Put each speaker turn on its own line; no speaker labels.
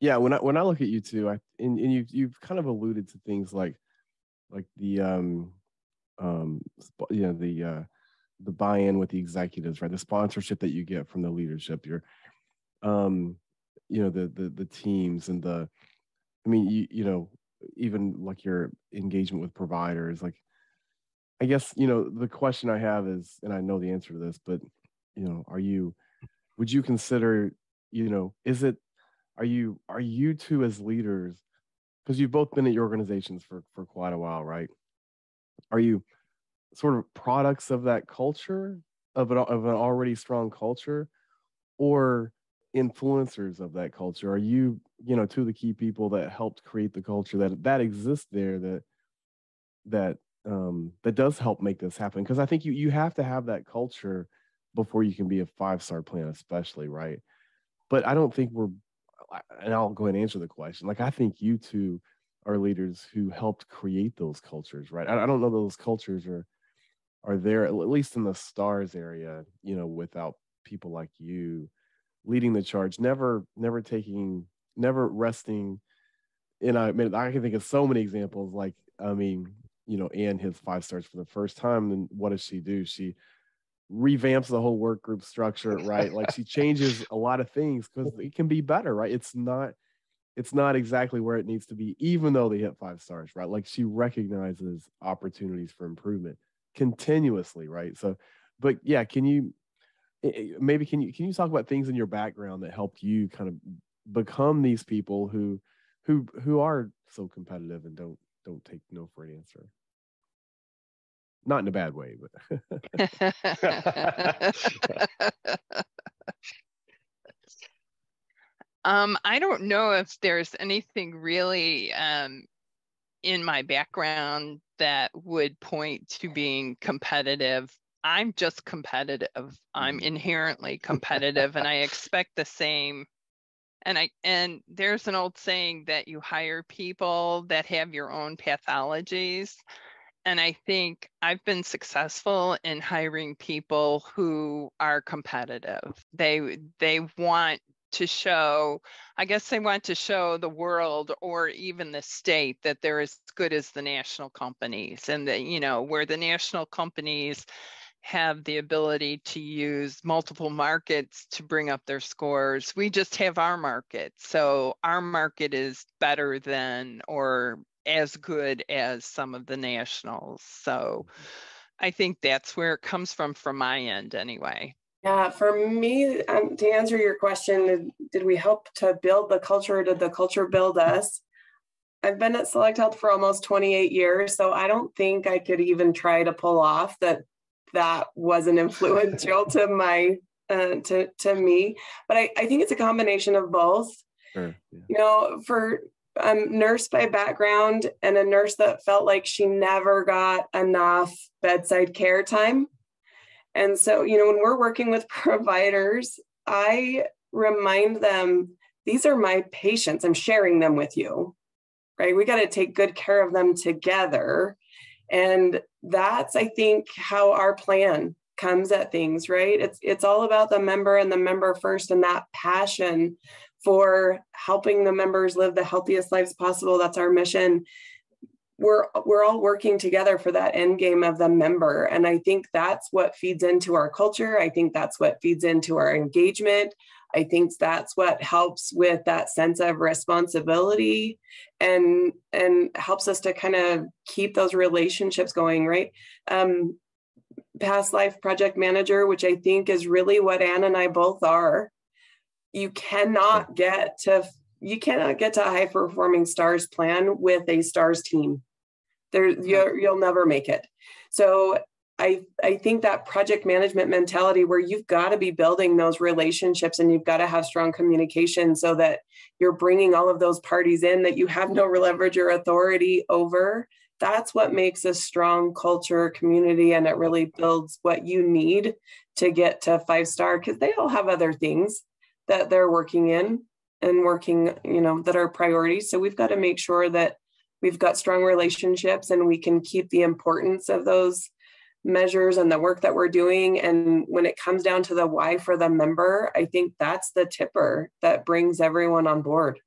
Yeah, when I look at you two, and you've kind of alluded to things like the the buy-in with the executives, right? The sponsorship that you get from the leadership, your um the teams and the I mean even like your engagement with providers. Like, I guess, the question I have is, and I know the answer to this, but would you consider, is it are you two as leaders, because you've both been at your organizations for quite a while, right? Are you sort of products of that culture, of an already strong culture, or influencers of that culture? Are you, two of the key people that helped create the culture that exists there, that does help make this happen? Because I think you have to have that culture before you can be a 5-star plan, especially, right? But I don't think and I'll go ahead and answer the question. Like, I think you two are leaders who helped create those cultures, right? I don't know those cultures are there, at least in the stars area, without people like you leading the charge, never resting. And I can think of so many examples. Like, I mean, Anne hits 5 stars for the first time, and what does she do? She revamps the whole work group structure, right? Like, she changes a lot of things because it can be better, right? It's not exactly where it needs to be, even though they hit 5 stars, right? Like, she recognizes opportunities for improvement continuously, right? So, but yeah, maybe can you talk about things in your background that helped you kind of become these people who are so competitive and don't take no for an answer? Not in a bad way, but
I don't know if there's anything really in my background that would point to being competitive. I'm just competitive. I'm inherently competitive, and I expect the same. And there's an old saying that you hire people that have your own pathologies. And I think I've been successful in hiring people who are competitive. They want to show, I guess they want to show the world or even the state that they're as good as the national companies, and that, where the national companies have the ability to use multiple markets to bring up their scores. We just have our market. So our market is better than or as good as some of the nationals. So I think that's where it comes from my end anyway.
Yeah, for me, to answer your question, did we help to build the culture, or did the culture build us? I've been at Select Health for almost 28 years, so I don't think I could even try to pull off that wasn't influential to my to me. But I think it's a combination of both.
Sure, yeah.
For nurse by background, and a nurse that felt like she never got enough bedside care time. And so, when we're working with providers, I remind them, these are my patients. I'm sharing them with you, right? We got to take good care of them together. And that's, I think, how our plan comes at things, right? It's all about the member and the member first, and that passion for helping the members live the healthiest lives possible. That's our mission. We're all working together for that end game of the member. And I think that's what feeds into our culture. I think that's what feeds into our engagement. I think that's what helps with that sense of responsibility and helps us to kind of keep those relationships going, right? Past life project manager, which I think is really what Ann and I both are. You cannot get to a high performing stars plan with a stars team. You'll never make it. So I think that project management mentality, where you've got to be building those relationships and you've got to have strong communication so that you're bringing all of those parties in that you have no leverage or authority over. That's what makes a strong culture, community, and it really builds what you need to get to 5-star, because they all have other things that they're working in and working, that are priorities. So we've got to make sure that we've got strong relationships and we can keep the importance of those measures and the work that we're doing. And when it comes down to the why for the member, I think that's the tipper that brings everyone on board.